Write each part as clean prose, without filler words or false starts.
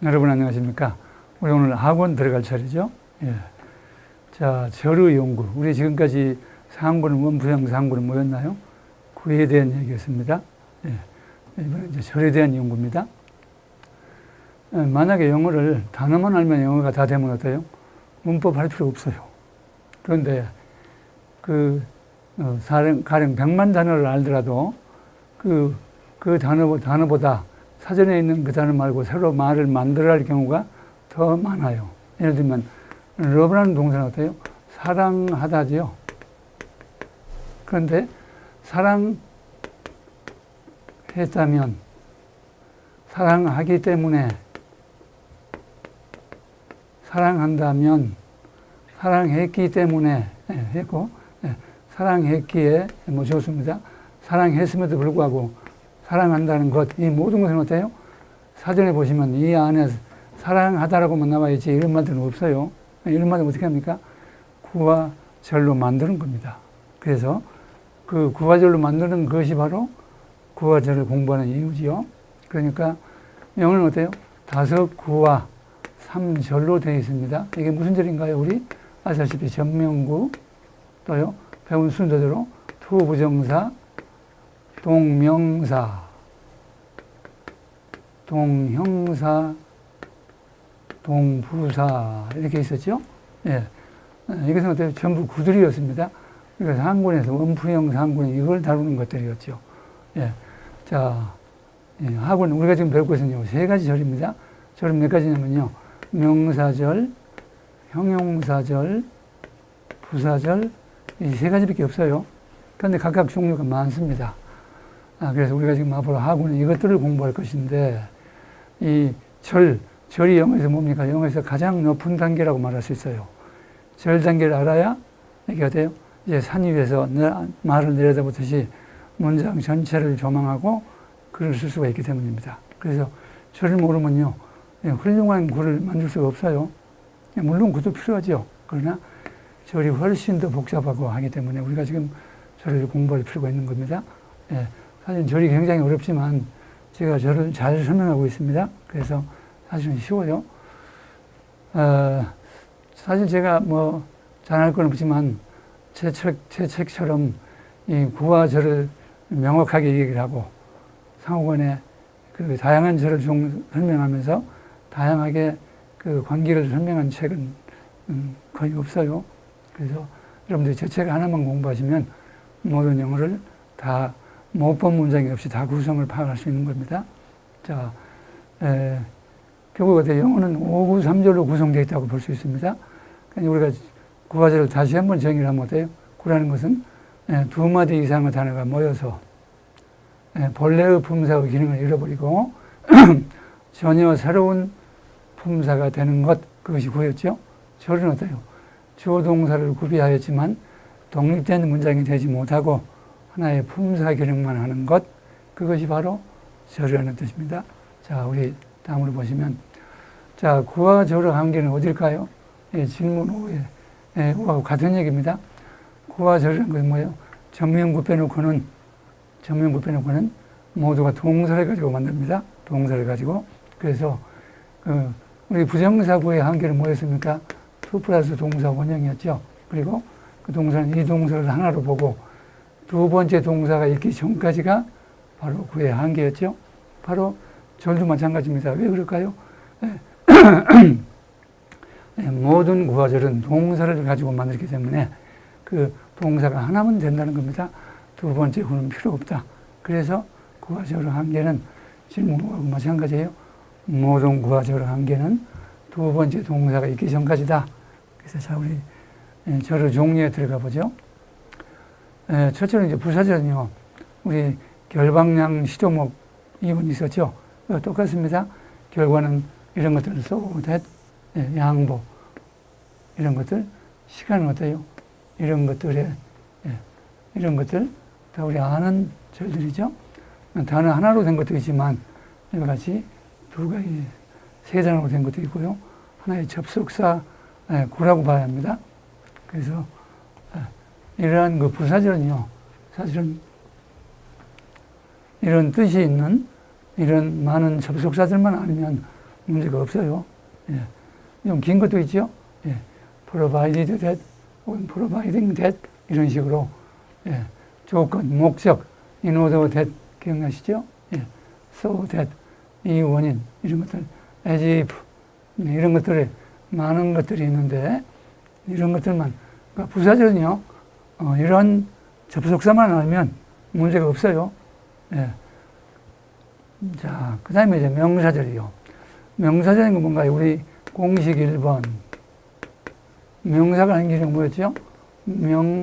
여러분 안녕하십니까? 우리 오늘 학원 들어갈 차례죠. 예. 자, 절의 연구. 우리 지금까지 상구는 원부형 상구는 뭐였나요? 구에 대한 얘기였습니다. 예. 이번엔 이제 절에 대한 연구입니다. 예. 만약에 영어를 단어만 알면 영어가 다 되면 어때요? 문법 할 필요 없어요. 그런데 가령 100만 단어를 알더라도 그 단어보다 사전에 있는 그 단어 말고 새로 말을 만들어야 할 경우가 더 많아요. 예를 들면 러브라는 동사는 어때요? 사랑하다지요. 그런데 사랑했다면 사랑하기 때문에 사랑한다면 사랑했기 때문에 했고 사랑했기에 뭐 좋습니다. 사랑했음에도 불구하고 사랑한다는 것, 이 모든 것은 어때요? 사전에 보시면 이 안에 사랑하다라고만 나와 있지 이런 말들은 없어요. 이런 말은 어떻게 합니까? 구와절로 만드는 겁니다. 그래서 그 구와절로 만드는 것이 바로 구와절을 공부하는 이유지요. 그러니까 영어는 어때요? 5구와 3절로 되어 있습니다. 이게 무슨 절인가요? 우리 아시다시피 전명구, 또요 배운 순서대로 투부정사, 동명사, 동형사, 동부사 이렇게 있었죠. 예, 이것은 어때요? 전부 구들이었습니다. 그래서 한군에서 원푸형 상군이 이걸 다루는 것들이었죠. 예, 자, 예, 학원 우리가 지금 배울 것은요 3가지 절입니다. 절은 몇 가지냐면요 명사절, 형용사절, 부사절 이 3가지밖에 없어요. 그런데 각각 종류가 많습니다. 그래서 우리가 지금 앞으로 학원은 이것들을 공부할 것인데, 이 절이 영어에서 뭡니까? 영어에서 가장 높은 단계라고 말할 수 있어요. 절 단계를 알아야, 이게 어때요? 이제 산 위에서 말을 내려다보듯이 문장 전체를 조망하고 글을 쓸 수가 있기 때문입니다. 그래서 절을 모르면요, 훌륭한 글을 만들 수가 없어요. 물론 그것도 필요하죠. 그러나 절이 훨씬 더 복잡하고 하기 때문에 우리가 지금 절을 공부할 필요가 있는 겁니다. 예. 사실 절이 굉장히 어렵지만 제가 절을 잘 설명하고 있습니다. 그래서 사실은 쉬워요. 사실 제가 뭐 잘할 건 없지만 제 책처럼 이 구와 절을 명확하게 얘기를 하고 상호간에 그 다양한 절을 설명하면서 다양하게 그 관계를 설명한 책은 거의 없어요. 그래서 여러분들이 제 책 하나만 공부하시면 모든 영어를 다 못 본 문장이 없이 다 구성을 파악할 수 있는 겁니다. 자, 결국 어때요? 영어는 5구 3절로 구성되어 있다고 볼 수 있습니다. 그러니까 우리가 구화절을 다시 한번 정의를 하면 어때요? 구라는 것은 2마디 이상의 단어가 모여서 본래의 품사의 기능을 잃어버리고 전혀 새로운 품사가 되는 것, 그것이 구였죠. 절은 어때요? 주어 동사를 구비하였지만 독립된 문장이 되지 못하고 하나의 품사 기능만 하는 것, 그것이 바로 절이라는 뜻입니다. 자, 우리 다음으로 보시면, 자, 구와 절의 관계는 어딜까요? 예, 질문 5에 5하고 같은 얘기입니다. 구와 절이라는 것은 뭐예요? 전명구 빼놓고는 모두가 동사를 가지고 만듭니다. 동사를 가지고. 그래서 우리 부정사구의 관계는 뭐였습니까? 투 플러스 동사 원형이었죠. 그리고 그 동사는 이 동사를 하나로 보고 두 번째 동사가 있기 전까지가 바로 구의 한계였죠. 바로 절도 마찬가지입니다. 왜 그럴까요? 모든 구와 절은 동사를 가지고 만들기 때문에 그 동사가 하나면 된다는 겁니다. 두 번째 구는 필요 없다. 그래서 구와 절의 한계는 질문하고 마찬가지예요. 모든 구와 절의 한계는 두 번째 동사가 있기 전까지다. 그래서 자, 우리 절의 종류에 들어가 보죠. 첫째는 이제 부사절은요, 우리 결방량 시조목 2번 있었죠. 똑같습니다. 결과는 이런 것들을 쓰고, 양보, 이런 것들, 시간은 어때요? 이런 것들에, 이런 것들, 다 우리 아는 절들이죠. 단어 하나로 된 것도 있지만, 이와 같이 세 단어로 된 것도 있고요. 하나의 접속사, 구라고 봐야 합니다. 그래서, 이러한 그 부사절은요, 사실은 이런 뜻이 있는 이런 많은 접속사들만 알면 문제가 없어요. 예. 좀 긴 것도 있죠. 예. provided that, 혹은 providing that, 이런 식으로. 예. 조건, 목적, in order that, 기억나시죠? 예. so that, 이 원인, 이런 것들, as if, 이런 것들이, 많은 것들이 있는데, 이런 것들만, 그러니까 부사절은요, 이런 접속사만 알면 문제가 없어요. 예. 자, 그 다음에 이제 명사절이요. 명사절인 건 뭔가요? 우리 공식 1번. 명사가 하는 기능은 뭐였죠? 명,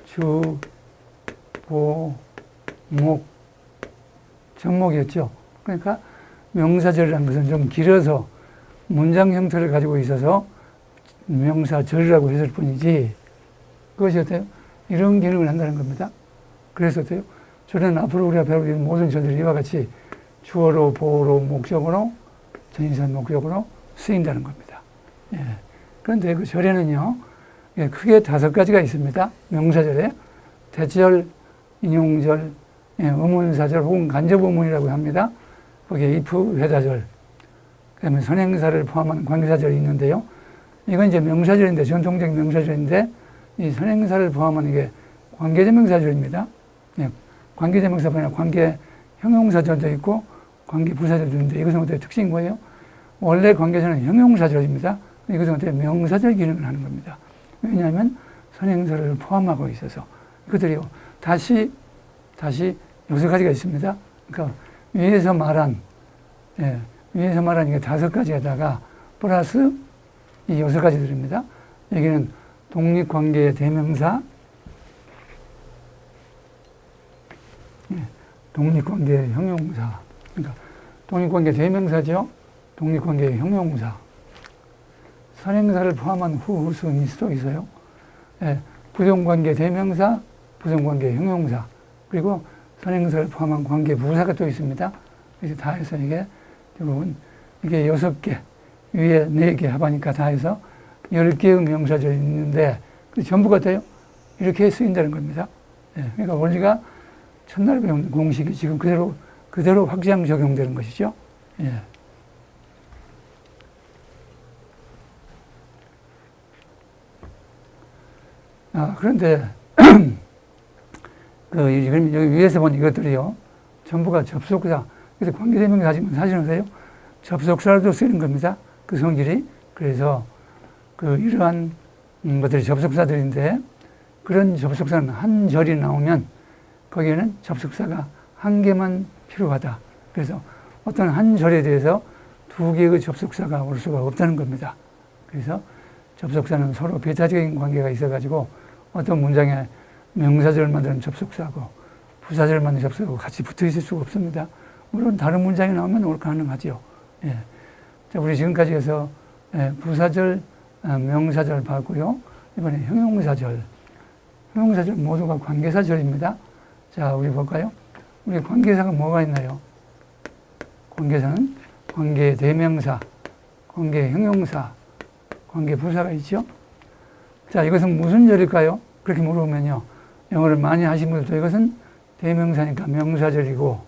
주, 보, 목, 접목이었죠. 그러니까 명사절이라는 것은 좀 길어서 문장 형태를 가지고 있어서 명사절이라고 했을 뿐이지, 그것이 어때요? 이런 기능을 한다는 겁니다. 그래서 어때요? 절에는 앞으로 우리가 배울 모든 절들이 이와 같이 주어로, 보어로, 목적어로, 전인사 목적어로 쓰인다는 겁니다. 예. 그런데 그 절에는요, 예, 크게 5가지가 있습니다. 명사절에 대절, 인용절, 예, 의문사절 혹은 간접의문이라고 합니다. 거기에 if, 회다절, 그 다음에 선행사를 포함한 관계사절이 있는데요. 이건 이제 명사절인데, 전통적인 명사절인데, 이 선행사를 포함한 이게 관계대명사절입니다. 예, 관계대명사가 아니라 관계 형용사절도 있고 관계부사절도 있는데, 이것은 어떻게 특징인 거예요? 원래 관계사는 형용사절입니다. 이것은 어떻게 명사절 기능을 하는 겁니다. 왜냐하면 선행사를 포함하고 있어서. 그들이요, 다시 6가지가 있습니다. 그러니까 위에서 말한, 예, 위에서 말한 이게 5가지에다가 플러스 이 6가지들입니다. 여기는 독립관계의 대명사, 예, 독립관계의 형용사. 그러니까 독립관계 대명사죠. 독립관계의 형용사. 선행사를 포함한 후, 수, 미수도 있어요. 예, 부정관계 대명사, 부정관계 형용사, 그리고 선행사를 포함한 관계 부사가 또 있습니다. 그래서 다 해서 이게 대부분 이게 6개, 위에 4개 합하니까 다 해서 10개의 명사절이 있는데 전부 같아요. 이렇게 쓰인다는 겁니다. 예, 그러니까 원리가 첫날 배운 공식이 지금 그대로 확장 적용되는 것이죠. 예. 그런데 여기 위에서 본 이것들이요, 전부가 접속사. 그래서 관계대명사 가지면 사실은 어때요? 접속사로도 쓰이는 겁니다. 그 성질이. 그래서 이러한 것들이 접속사들인데, 그런 접속사는 한 절이 나오면 거기에는 접속사가 1개만 필요하다. 그래서 어떤 한 절에 대해서 2개의 접속사가 올 수가 없다는 겁니다. 그래서 접속사는 서로 배타적인 관계가 있어가지고 어떤 문장에 명사절을 만드는 접속사하고 부사절을 만드는 접속사하고 같이 붙어 있을 수가 없습니다. 물론 다른 문장이 나오면 가능하죠. 예. 자, 우리 지금까지 해서 부사절, 명사절 봤고요. 이번에 형용사절. 형용사절 모두가 관계사절입니다. 자, 우리 볼까요? 우리 관계사가 뭐가 있나요? 관계사는 관계 대명사, 관계 형용사, 관계 부사가 있죠. 자, 이것은 무슨 절일까요? 그렇게 물어보면요, 영어를 많이 하신 분들도 이것은 대명사니까 명사절이고,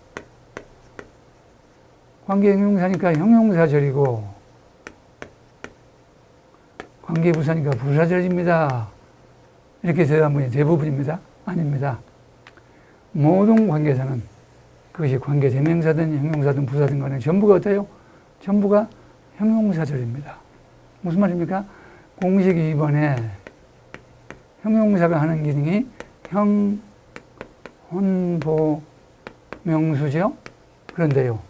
관계 형용사니까 형용사절이고, 관계 부사니까 부사절입니다. 이렇게 대답한 분이 대부분입니다. 아닙니다. 모든 관계사는 그것이 관계 대명사든 형용사든 부사든 간에 전부가 어때요? 전부가 형용사절입니다. 무슨 말입니까? 공식 2번에 형용사가 하는 기능이 형, 혼, 보, 명수죠? 그런데요,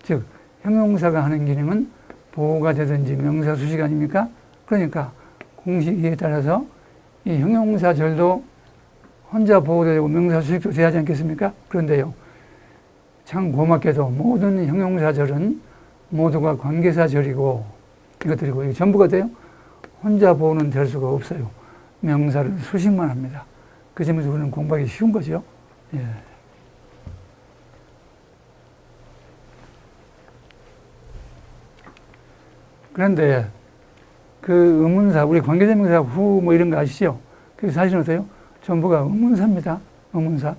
즉 형용사가 하는 기능은 보호가 되든지 명사 수식 아닙니까? 그러니까 공식 2에 따라서 이 형용사절도 혼자 보호되고 명사 수식도 돼야 하지 않겠습니까? 그런데요, 참 고맙게도 모든 형용사절은 모두가 관계사절이고 이것들이고, 이게 전부가 돼요. 혼자 보호는 될 수가 없어요. 명사를 수식만 합니다. 그 점에서 우리는 공부하기 쉬운 거죠. 예. 그런데 그 의문사, 우리 관계대명사 후 뭐 이런 거 아시죠? 그게 사실은 어때요? 전부가 의문사입니다. 의문사.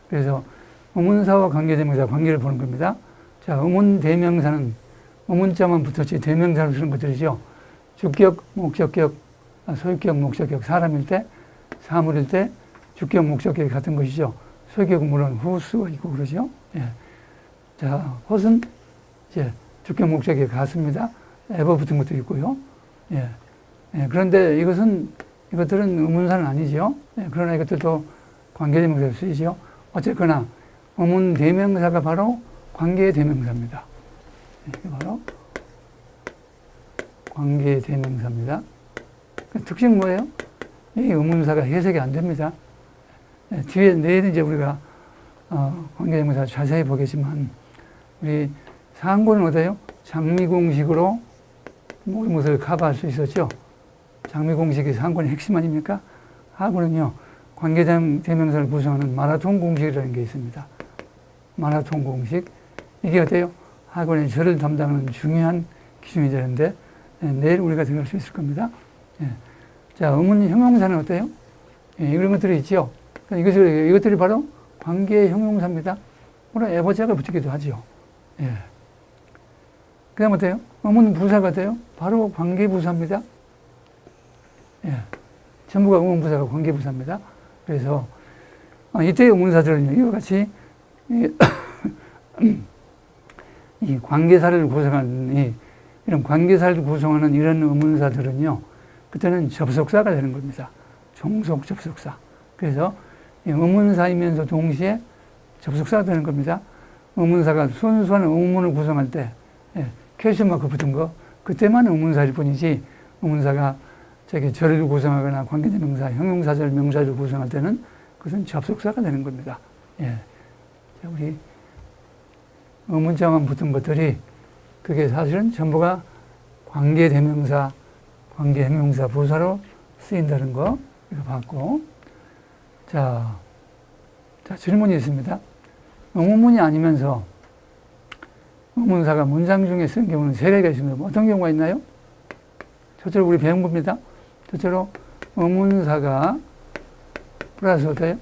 그래서 의문사와 관계대명사 관계를 보는 겁니다. 자, 의문대명사는 의문자만 붙었지 대명사로 쓰는 것들이죠. 주격, 목적격, 소유격, 목적격, 사람일 때, 사물일 때 주격, 목적격이 같은 것이죠. 소유격은 물론 후수가 있고 그러죠. 예. 자, 헛은 이제 주격, 목적격이 같습니다. 에버 붙은 것도 있고요. 예. 예. 그런데 이것들은 의문사는 아니죠. 예. 그러나 이것들도 관계대명사로 쓰이죠. 어쨌거나 의문 대명사가 바로 관계의 대명사입니다. 이게 바로 관계의 대명사입니다. 그 특징은 뭐예요? 이 의문사가 해석이 안 됩니다. 내일은 이제 우리가 관계대명사 자세히 보겠지만 우리 상고는 어때요? 장미공식으로 모든 것을 커버할 수 있었죠. 장미공식이 상고의 핵심 아닙니까? 하고는요 관계대명사를 구성하는 마라톤 공식이라는 게 있습니다. 마라톤 공식. 이게 어때요? 학원의 절을 담당하는 중요한 기준이 되는데 내일 우리가 생각할 수 있을 겁니다. 예. 자, 의문 형용사는 어때요? 예, 이런 것들이 있죠. 이것들이 바로 관계의 형용사입니다. 물론 에버자가 붙이기도 하죠. 예. 그 다음 어때요? 의문 부사가 어때요? 바로 관계부사입니다. 예. 전부가 의문 부사가 관계부사입니다. 그래서 이때 의문사들은 이와 같이 이 관계사를 구성하는 이런 관계사를 구성하는 이런 의문사들은요, 그때는 접속사가 되는 겁니다. 종속 접속사. 그래서 의문사이면서 동시에 접속사가 되는 겁니다. 의문사가 순수한 의문을 구성할 때 퀘스천 마크 붙은 거 그때만 의문사일 뿐이지 의문사가 절을 구성하거나 관계대명사, 형용사절, 명사를 구성할 때는 그것은 접속사가 되는 겁니다. 예. 자, 우리 의문자만 붙은 것들이 그게 사실은 전부가 관계대명사, 관계형용사, 부사로 쓰인다는 거 이거 봤고, 자 질문이 있습니다. 의문문이 아니면서 의문사가 문장 중에 쓰는 경우는 3개가 있습니다. 어떤 경우가 있나요? 첫째로 우리 배운 겁니다. 첫째로 의문사가 플러스 어때요?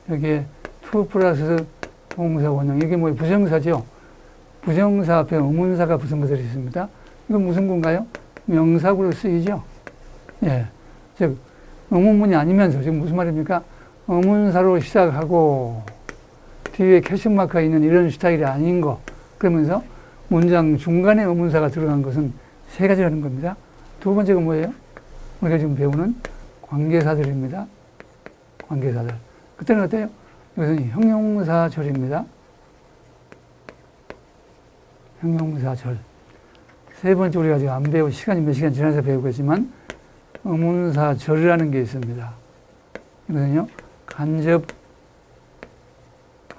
여기에 to 플러스 동사 원형. 이게 뭐예요? 부정사죠. 부정사 앞에 의문사가 붙은 것들이 있습니다. 이건 무슨 건가요? 명사구로 쓰이죠. 예. 즉, 의문문이 아니면서, 지금 무슨 말입니까? 의문사로 시작하고, 뒤에 퀘스천 마크가 있는 이런 스타일이 아닌 거. 그러면서 문장 중간에 의문사가 들어간 것은 3가지라는 겁니다. 두 번째가 뭐예요? 우리가 지금 배우는 관계사들입니다. 관계사들. 그때는 어때요? 이것은 형용사절입니다. 형용사절. 세 번째 우리가 지금 안 배우고 시간이 몇 시간 지나서 배우고 있지만 의문사절이라는 게 있습니다. 이것은요 간접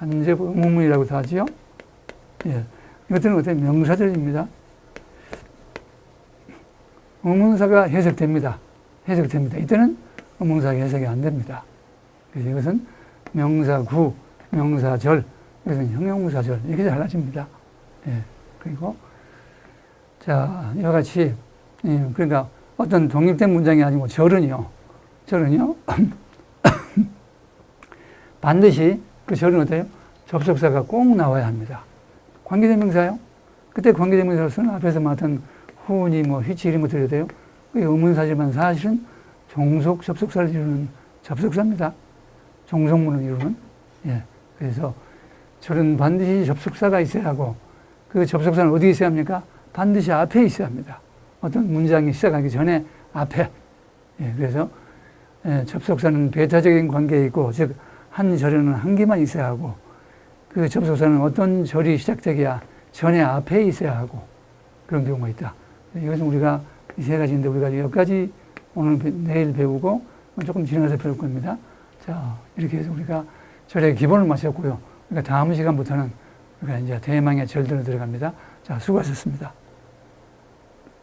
의문문이라고도 하지요. 예. 이것들은 어때요? 명사절입니다. 의문사가 해석됩니다. 이때는 의문사가 해석이 안 됩니다. 그래서 이것은 명사구, 명사절, 이것은 형용사절, 이렇게 달라집니다. 예. 그리고, 자, 이와 같이, 예. 그러니까 어떤 독립된 문장이 아니고 절은요, 반드시 그 절은 어때요? 접속사가 꼭 나와야 합니다. 관계대명사요? 그때 관계대명사로서는 앞에서 맡은 후니, 휘치 이런 것들이 돼요. 의문사지만 사실은 종속 접속사를 이루는 접속사입니다. 종속문을 이루는. 예. 그래서 절은 반드시 접속사가 있어야 하고 그 접속사는 어디 있어야 합니까? 반드시 앞에 있어야 합니다. 어떤 문장이 시작하기 전에 앞에. 예. 그래서 접속사는 배타적인 관계에 있고 즉 한 절에는 한 개만 있어야 하고 그 접속사는 어떤 절이 시작되기야 전에 앞에 있어야 하고 그런 경우가 있다. 이것은 우리가 이 3가지인데 우리가 여기까지 오늘 내일 배우고 조금 지나서 배울 겁니다. 자, 이렇게 해서 우리가 절의 기본을 마쳤고요. 그러니까 다음 시간부터는 우리가 이제 대망의 절들로 들어갑니다. 자, 수고하셨습니다.